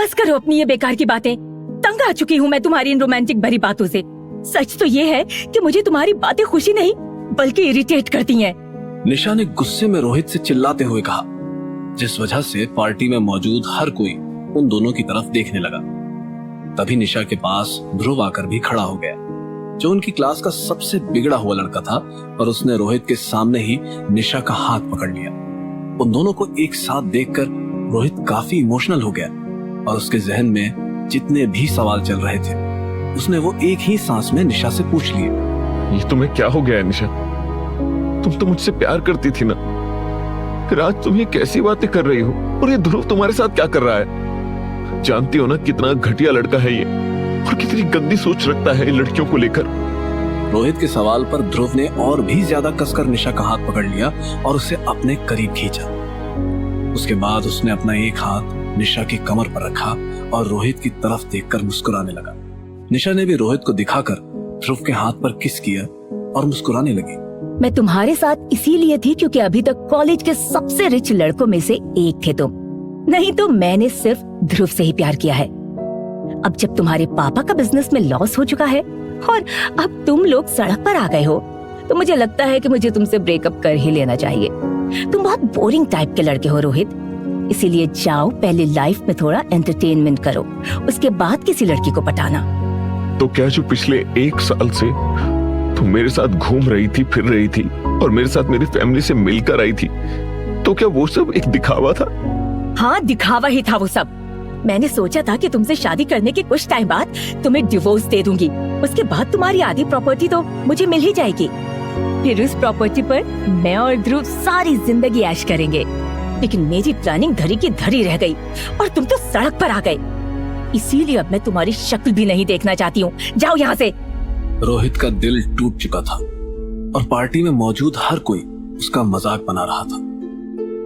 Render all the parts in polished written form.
बस करो अपनी ये बेकार की बातें। तंग आ चुकी हूँ मैं तुम्हारी इन रोमांटिक भरी बातों से। सच तो ये है कि मुझे तुम्हारी बातें खुशी नहीं बल्कि इरिटेट करती हैं। निशा ने गुस्से में रोहित से चिल्लाते हुए कहा, जिस वजह से पार्टी में मौजूद हर कोई उन दोनों की तरफ देखने लगा। तभी निशा के पास ध्रुव आकर भी खड़ा हो गया, जो उनकी क्लास का सबसे बिगड़ा हुआ लड़का था, और उसने रोहित के सामने ही निशा का हाथ पकड़ लिया। उन दोनों को एक साथ देखकर रोहित काफी इमोशनल हो गया और उसके जहन में जितने भी सवाल चल रहे थे उसने वो एक ही सांस में निशा से पूछ लिए। ये तुम्हें क्या हो गया है निशा? तुम तो मुझसे प्यार करती थी ना, फिर आज तुम ये कैसी बातें कर रही हो? और ये ध्रुव तुम्हारे साथ क्या कर रहा है? जानती हो ना कितना घटिया लड़का है ये, और कितनी गंदी सोच रखता है लड़कियों को लेकर। रोहित के सवाल पर ध्रुव ने और भी ज्यादा कसकर निशा का हाथ पकड़ लिया और उसे अपने करीब खींचा। उसके बाद उसने अपना एक हाथ निशा की कमर पर रखा और रोहित की तरफ देखकर मुस्कुराने लगा। निशा ने भी रोहित को दिखाकर ध्रुव के हाथ पर किस किया और मुस्कुराने लगी। मैं तुम्हारे साथ इसीलिए थी क्योंकि अभी तक कॉलेज के सबसे रिच लड़कों में से एक थे तुम, नहीं तो मैंने सिर्फ ध्रुव से ही प्यार किया है। अब जब तुम्हारे पापा का बिजनेस में लॉस हो चुका है और अब तुम लोग सड़क पर आ गए हो, तो मुझे लगता है कि मुझे तुमसे ब्रेकअप कर ही लेना चाहिए। तुम बहुत बोरिंग टाइप के लड़के हो रोहित, इसीलिए जाओ पहले लाइफ में थोड़ा एंटरटेनमेंट करो, उसके बाद किसी लड़की को पटाना। तो क्या जो पिछले 1 साल से तुम मेरे साथ घूम रही थी, फिर रही थी और मेरे साथ मेरी फैमिली से मिलकर आई थी, तो क्या वो सब एक दिखावा था? हाँ, दिखावा ही था वो सब। मैंने सोचा था कि तुमसे शादी करने के कुछ टाइम बाद तुम्हें डिवोर्स दे दूंगी, उसके बाद तुम्हारी आधी प्रॉपर्टी तो मुझे मिल ही जाएगी। फिर उस प्रॉपर्टी पर मैं और ध्रुव सारी जिंदगी ऐश करेंगे। लेकिन मेरी प्लानिंग धरी की धरी रह गई और तुम तो सड़क पर आ गए, इसीलिए अब मैं तुम्हारी शक्ल भी नहीं देखना चाहती हूँ। जाओ यहाँ से। रोहित का दिल टूट चुका था और पार्टी में मौजूद हर कोई उसका मजाक बना रहा था।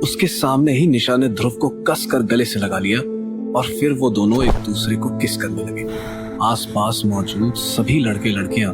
उसके सामने ही निशा ने ध्रुव को कसकर गले से लगा लिया और फिर वो दोनों एक दूसरे को किस करने लगे। आसपास मौजूद सभी लड़के लड़कियां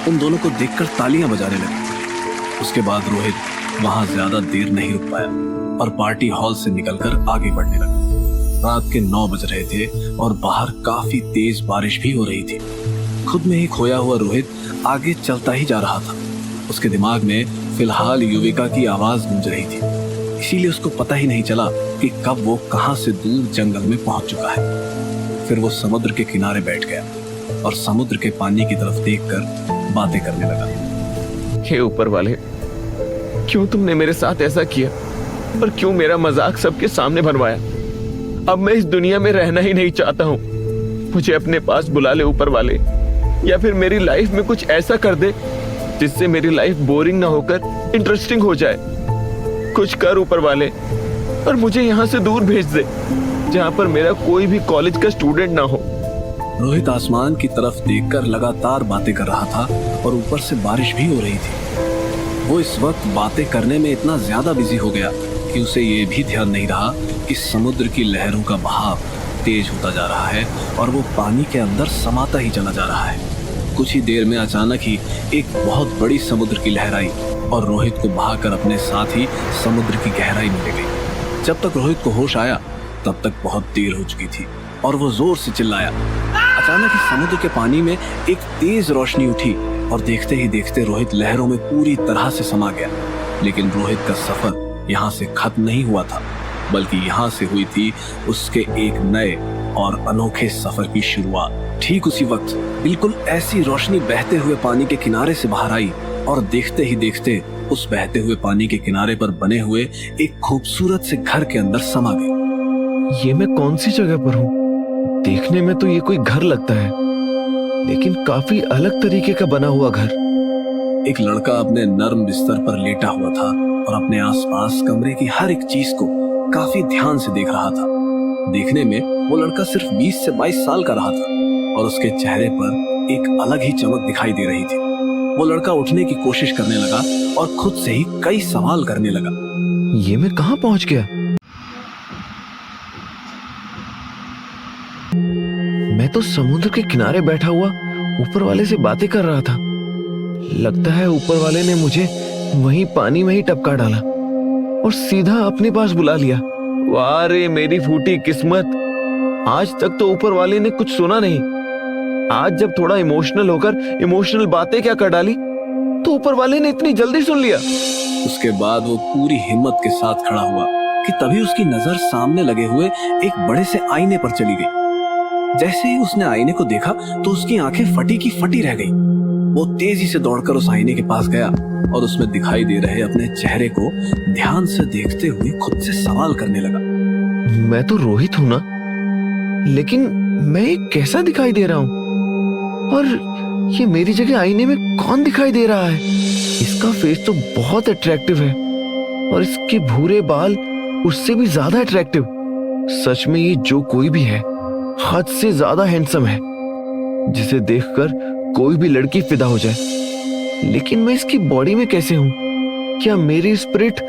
उन दोनों को देखकर तालियां बजाने लगे। उसके बाद रोहित वहां ज्यादा देर नहीं रुक पाया और पार्टी हॉल से निकलकर आगे बढ़ने लगा। रात के 9 बज रहे थे और बाहर काफी तेज बारिश भी हो रही थी। खुद में ही खोया हुआ रोहित आगे चलता ही जा रहा था। उसके दिमाग में फिलहाल युविका की आवाज गूंज रही थी, इसीलिए उसको पता ही नहीं चला कि कब वो कहां से दूर जंगल में पहुंच चुका है। फिर वो समुद्र के किनारे बैठ गया और समुद्र के पानी की तरफ देखकर बातें करने लगा। हे ऊपर वाले, क्यों तुमने मेरे साथ ऐसा किया और क्यों मेरा मजाक सबके सामने बनवाया? अब मैं इस दुनिया में रहना ही नहीं चाहता हूँ। मुझे अपने पास बुला ले ऊपर वाले, या फिर मेरी लाइफ में कुछ ऐसा कर दे जिससे मेरी लाइफ बोरिंग ना होकर इंटरेस्टिंग हो जाए। कुछ कर ऊपर वाले और मुझे यहाँ से दूर भेज दे, जहाँ पर मेरा कोई भी कॉलेज का स्टूडेंट ना हो। रोहित आसमान की तरफ देखकर लगातार बातें कर रहा था और ऊपर से बारिश भी हो रही थी। वो इस वक्त बातें करने में इतना ज्यादा बिजी हो गया कि उसे ये भी ध्यान नहीं रहा कि समुद्र की लहरों का बहाव तेज होता जा रहा है और वो पानी के अंदर समाता ही चला जा रहा है। कुछ ही देर में अचानक ही एक बहुत बड़ी समुद्र की लहर आई और रोहित को बहाकर अपने साथ ही समुद्र की गहराई में ले गई। जब तक रोहित को होश आया तब तक बहुत देर हो चुकी थी और वो जोर से चिल्लाया। अचानक ही समुद्र के पानी में एक तेज रोशनी उठी और देखते ही देखते रोहित लहरों में पूरी तरह से समा गया। लेकिन रोहित का सफर यहाँ से खत्म नहीं हुआ था, बल्कि यहाँ से हुई थी उसके एक नए और अनोखे सफर की शुरुआत। ठीक उसी वक्त बिल्कुल ऐसी रोशनी बहते हुए पानी के किनारे से बाहर आई और देखते ही देखते उस बहते हुए पानी के किनारे पर बने हुए एक खूबसूरत से घर के अंदर समा गई। ये मैं कौन सी जगह पर हूँ? देखने में तो ये कोई घर लगता है, लेकिन काफी अलग तरीके का बना हुआ घर। एक लड़का अपने नर्म बिस्तर पर लेटा हुआ था और अपने आसपास कमरे की हर एक चीज को काफी ध्यान से देख रहा था। देखने में वो लड़का सिर्फ 20 से 22 साल का रहा था और उसके चेहरे पर एक अलग ही चमक दिखाई दे रही थी। वो लड़का उठने की कोशिश करने लगा और खुद से ही कई सवाल करने लगा। ये मैं कहाँ पहुंच गया? मैं तो समुद्र के किनारे बैठा हुआ ऊपर वाले से बातें कर रहा था। लगता है ऊपर वाले ने मुझे वहीं पानी में ही टपका डाला और सीधा अपने पास बुला लिया। वाह रे मेरी फूटी किस्मत! आज तक तो ऊपर वाले ने कुछ सुना नहीं। आज जब थोड़ा इमोशनल होकर इमोशनल बातें क्या कर डाली तो ऊपर वाले ने इतनी जल्दी सुन लिया। उसके बाद वो पूरी हिम्मत के साथ खड़ा हुआ कि तभी उसकी नजर सामने लगे हुए एक बड़े से आईने पर चली गई। जैसे ही उसने आईने को देखा तो उसकी आंखें फटी की फटी रह गई। वो तेजी से दौड़कर उस आईने के पास गया और उसमें दिखाई दे रहे अपने चेहरे को ध्यान से देखते हुए खुद से सवाल करने लगा। मैं तो रोहित हूं ना, लेकिन मैं एक कैसा दिखाई दे रहा हूं? और ये मेरी जगह आईने में कौन दिखाई दे रहा है? इसका फेस तो बहुत अट्रैक्टिव है और इसके भूरे बाल उससे भी ज्यादा अट्रैक्टिव। सच में ये जो कोई भी है हद से ज्यादा हैंडसम है, जिसे देखकर कोई भी लड़की फिदा हो जाए। लेकिन मैं इसकी बॉडी में कैसे हूं? क्या मेरी स्पिरिट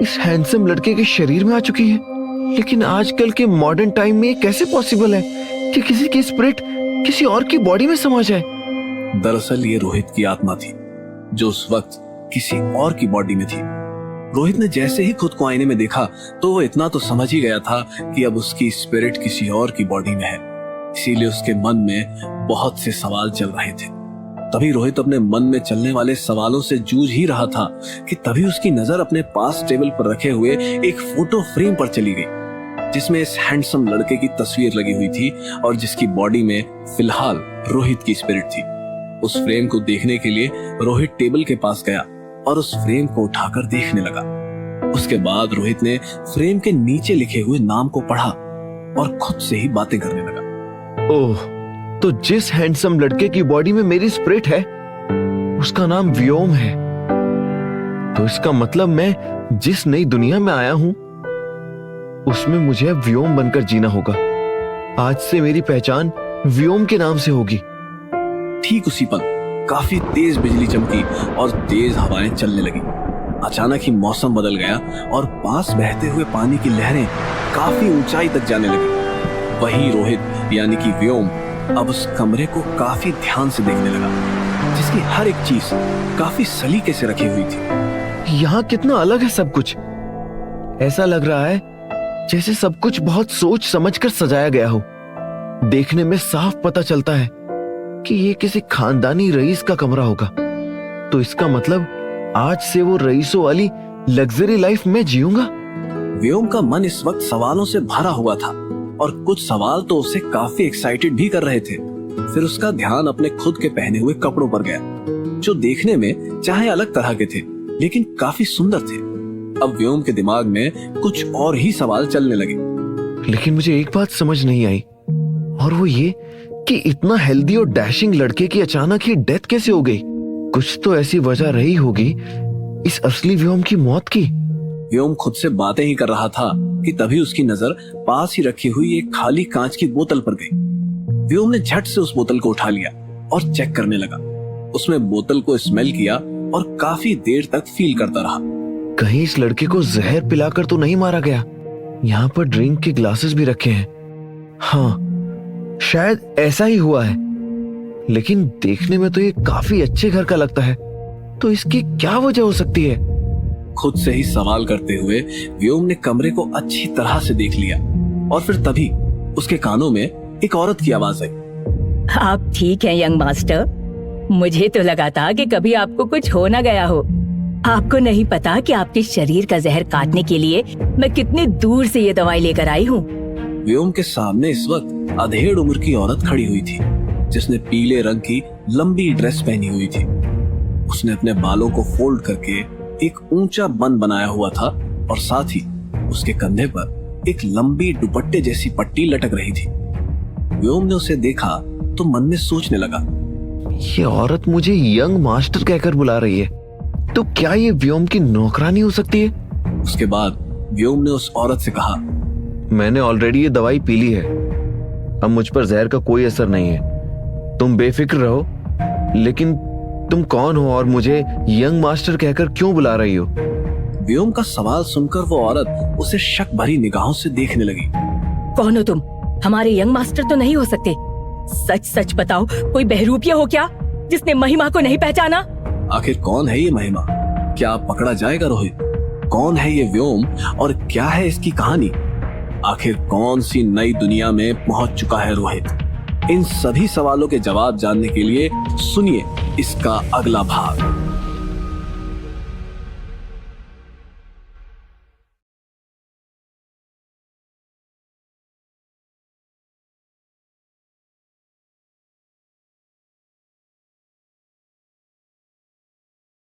इस हैंडसम लड़के के शरीर में आ चुकी है? लेकिन आजकल के मॉडर्न टाइम में ये कैसे पॉसिबल है कि किसी की स्पिरिट किसी और की बॉडी में समा जाए? दरअसल ये रोहित की आत्मा थी जो उस वक्त किसी और की बॉडी में थी। रोहित ने जैसे ही खुद को आईने में देखा तो वो इतना तो समझ ही गया था कि अब उसकी स्पिरिट किसी और की बॉडी में है। इसीलिए उसके मन में बहुत से सवाल चल रहे थे। तभी रोहित अपने मन में चलने वाले सवालों से जूझ ही रहा था कि तभी उसकी नजर अपने पास टेबल पर रखे हुए एक फोटो फ्रेम पर चली गई, जिसमें इस हैंडसम लड़के की तस्वीर लगी हुई थी और जिसकी बॉडी में फिलहाल रोहित की स्पिरिट थी। उस फ्रेम को देखने के लिए रोहित टेबल के पास गया और उस फ्रेम को उठाकर देखने लगा। उसके बाद रोहित ने फ्रेम के नीचे लिखे हुए नाम को पढ़ा और खुद से ही बातें करने लगा। ओह, तो जिस हैंडसम लड़के की बॉडी में मेरी स्पिरिट है उसका नाम व्योम है। तो इसका मतलब मैं जिस नई दुनिया में आया हूं उसमें मुझे व्योम बनकर जीना होगा। आज से मेरी पहचान व्योम के नाम से होगी। ठीक उसी पल काफी तेज बिजली चमकी और तेज हवाएं चलने लगी। अचानक ही मौसम बदल गया और पास बहते हुए पानी की लहरें काफी ऊंचाई तक जाने लगी। वही रोहित यानी कि व्योम अब उस कमरे को काफी ध्यान से देखने लगा, जिसकी हर एक चीज काफी सलीके से रखी हुई थी। यहाँ कितना अलग है सब कुछ। ऐसा लग रहा है जैसे सब कुछ बहुत सोच समझकर सजाया गया हो। देखने में साफ पता चलता है कि ये किसी खानदानी रईस का कमरा होगा। तो इसका मतलब आज से वो रईसों वाली लग्जरी लाइफ मैं जीऊंगा। व्योम का मन इस वक्त सवालों से भरा हुआ था और कुछ सवाल तो उसे काफी एक्साइटेड भी कर रहे थे। फिर उसका ध्यान अपने खुद के पहने हुए कपड़ों पर गया, जो देखने में चाहे अलग तरह के थे लेकिन काफी सुंदर थे। अब व्योम के दिमाग में कुछ और ही सवाल चलने लगे। लेकिन मुझे एक बात समझ नहीं आई, और वो ये कि इतना हेल्दी और डैशिंग लड़के की अचानक ही डेथ कैसे हो गई? कुछ तो ऐसी वजह रही होगी इस असली व्योम की मौत की। व्योम खुद से बातें ही कर रहा था कि तभी उसकी नजर पास ही रखी हुई एक खाली कांच की बोतल पर गई। व्योम ने झट से उस बोतल को उठा लिया और चेक करने लगा। उसमें बोतल को स्मेल किया और काफी देर तक फील करता रहा। कहीं इस लड़के को जहर पिलाकर तो नहीं मारा गया? यहाँ पर ड्रिंक के ग्लासेस भी रखे हैं। हाँ, शायद ऐसा ही हुआ है। लेकिन देखने में तो ये काफी अच्छे घर का लगता है, तो इसकी क्या वजह हो सकती है? खुद से ही सवाल करते हुए व्योम ने कमरे को अच्छी तरह से देख लिया और फिर तभी उसके कानों में एक औरत की आवाज आई। आप ठीक हैं यंग मास्टर? मुझे तो लगा था कि कभी आपको कुछ हो ना गया हो। आपको नहीं पता कि आपके शरीर का जहर काटने के लिए मैं कितनी दूर से ये दवाई लेकर आई हूँ। व्योम के सामने इस वक्त अधेड़ उम्र की औरत खड़ी हुई थी, जिसने पीले रंग की लंबी ड्रेस पहनी हुई थी। उसने अपने बालों को फोल्ड करके एक ऊंचा बन बनाया हुआ था और साथ ही उसके कंधे पर एक लंबी दुपट्टे जैसी पट्टी लटक रही थी। व्योम ने उसे देखा तो मन में सोचने लगा, ये औरत मुझे यंग मास्टर कहकर बुला रही है, तो क्या ये व्योम की नौकरानी हो सकती है? उसके बाद व्योम ने उस औरत से कहा, मैंने ऑलरेडी ये दवाई पी ली है, अब मुझ पर जहर का कोई असर नहीं है। तुम बेफिक्र रहो। लेकिन तुम कौन हो और मुझे यंग मास्टर कहकर क्यों बुला रही हो? व्योम का सवाल सुनकर वो औरत उसे शक भरी निगाहों से देखने लगी। कौन हो तुम? हमारे यंग मास्टर तो नहीं हो सकते। सच सच बताओ, कोई बहरूपिया हो क्या जिसने महिमा को नहीं पहचाना? आखिर कौन है ये महिमा? क्या पकड़ा जाएगा रोहित? कौन है ये व्योम और क्या है इसकी कहानी? आखिर कौन सी नई दुनिया में पहुंच चुका है रोहित? इन सभी सवालों के जवाब जानने के लिए सुनिए इसका अगला भाग।